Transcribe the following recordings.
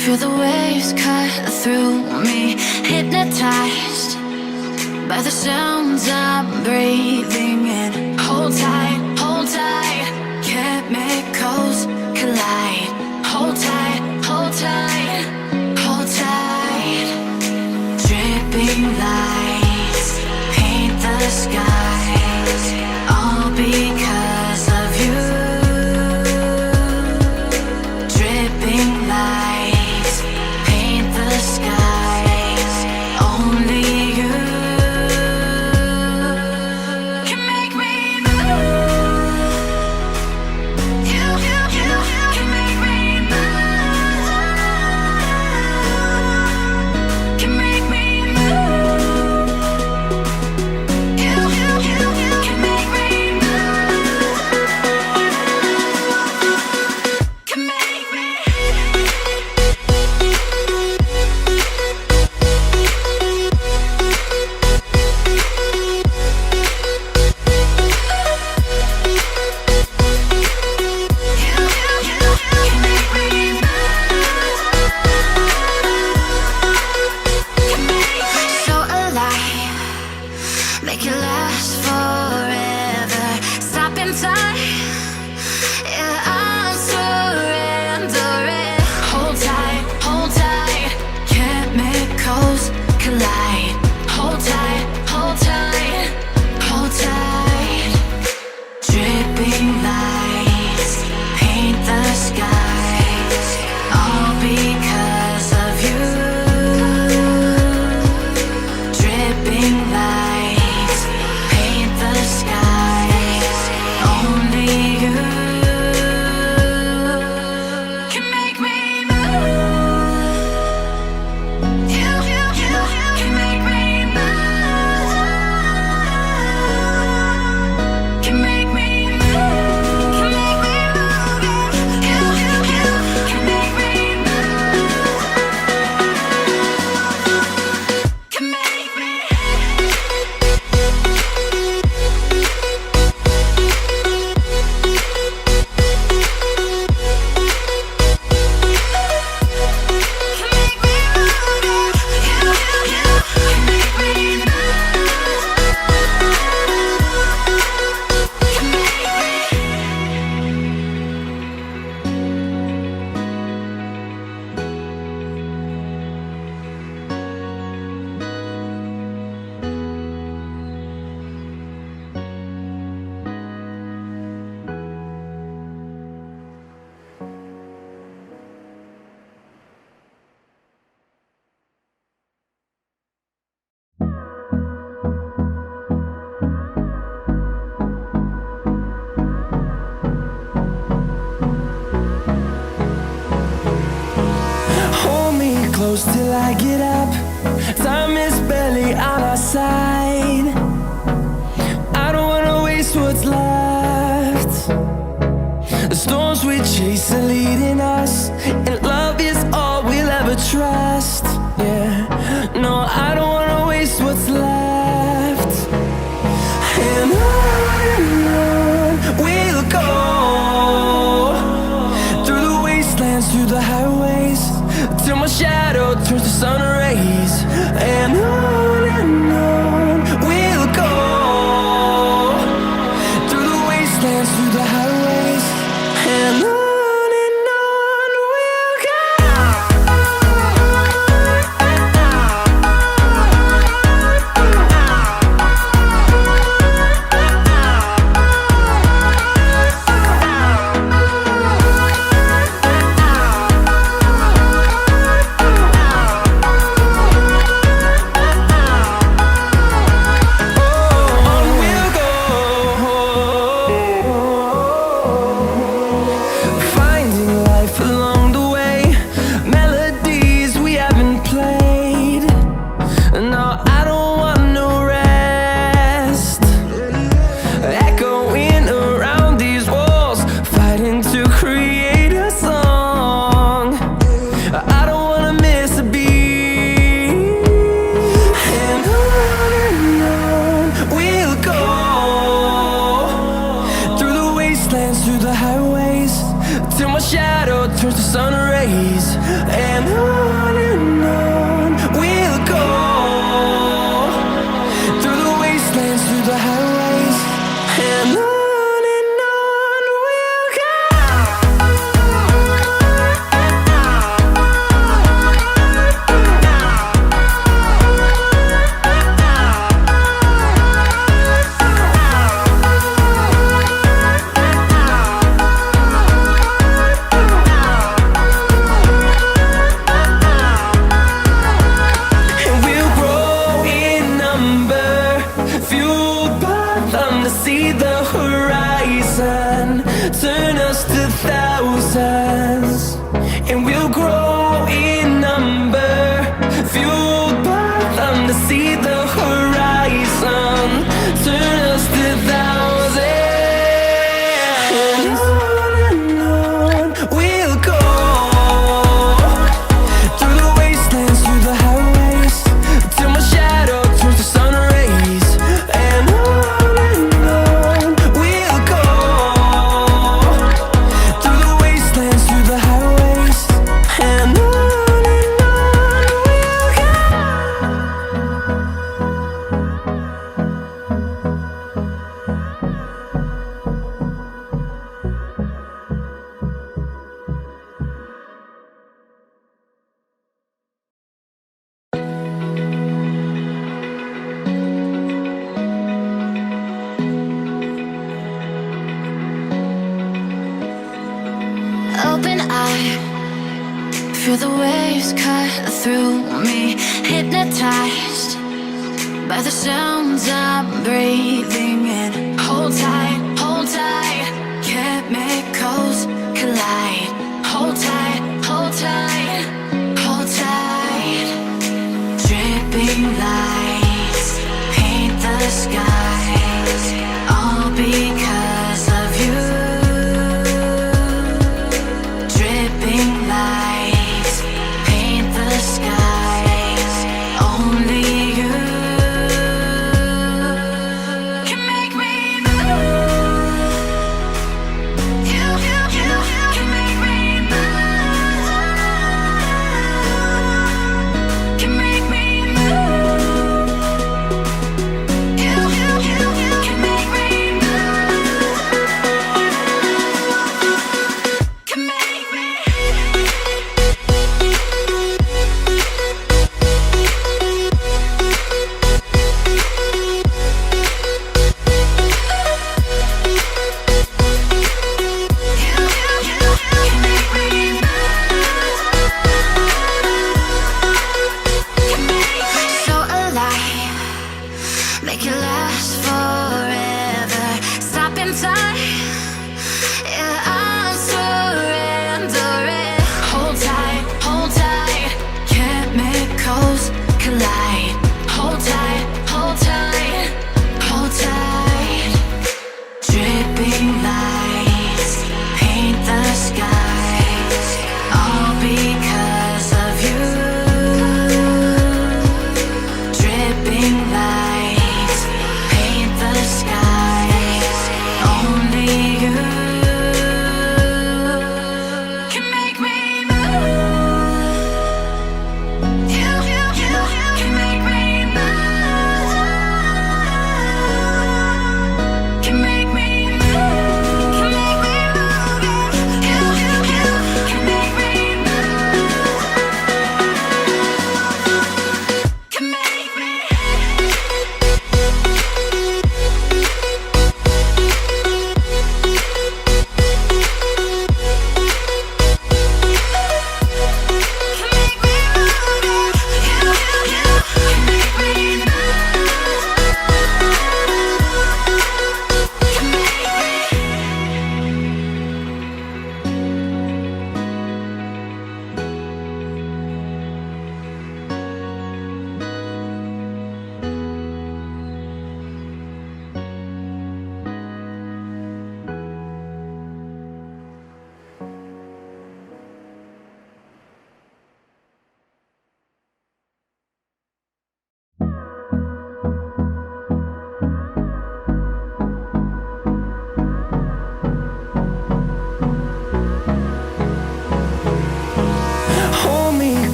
Feel the waves cut through me, hypnotized by the sounds I'm breathing in. Hold tight, chemicals collide. Hold tight, hold tight, hold tight. Dripping lights paint the skies, all because of you. Dripping lights paint the skies, only you can make me move. You can make me move. Can make me move. You can make me move. Can make me. So alive, make it last forever. Stop in time, yeah, I'm surrendering. Hold tight, chemicals collide. Hold tight, hold tight, hold tight. Dripping lights paint the skies, all because of you. Dripping lights paint the skies, only you can make me move. You can make me move. Can make me move. Can make me move. You can make me move. Can make me. Hold me close till I get up. Time is barely on our side. I don't wanna waste what's left. The storms we chase are leading us, and love is all we'll ever trust. Yeah, no, I don't wanna waste what's left. And on we'll go, through the wastelands, through the highways, till my shadow turns to sun rays. And on we'll go, through the wastelands, through the highways, and on we'll go. Till my shadow turns to sun rays, and on we'll go through the wastelands, through the highways, and on we'll go. See the horizon, turn us to thousands, and we'll grow in number, fueled by them to see the horizon, turn us to thousands, and on we'll go through the wastelands, through the highways, till my shadow turns to sun rays, and on open eye, feel the waves cut through me, hypnotized by the sounds I'm breathing in. Hold tight, chemicals collide. Hold tight, hold tight, hold tight. Dripping lights paint the skies, all because of you. Dripping lights paint the skies, only you can make me move.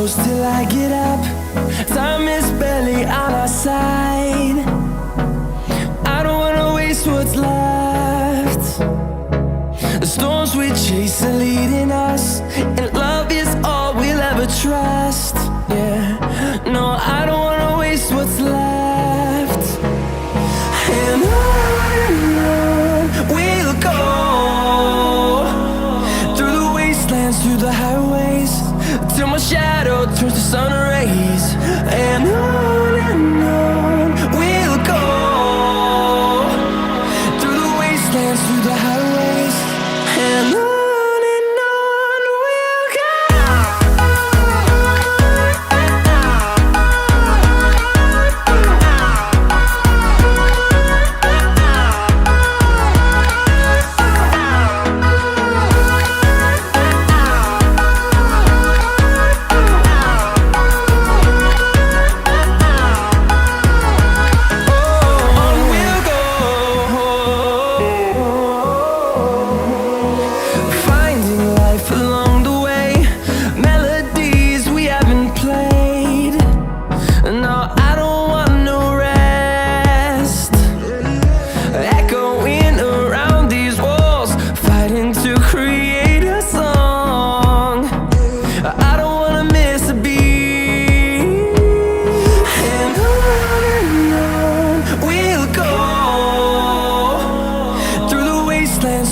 close till I get up. Time is barely on our side. I don't wanna waste what's left. The storms we chase are leading us, and love is all we'll ever trust. Yeah, no, I don't wanna waste what's left. And on we'll go, through the wastelands, through the highways, till my shadow turns to sun rays. And on we'll go, through the wastelands, through the highways, and on we'll go.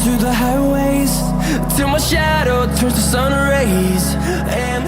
Through the highways, till my shadow turns to sun rays. And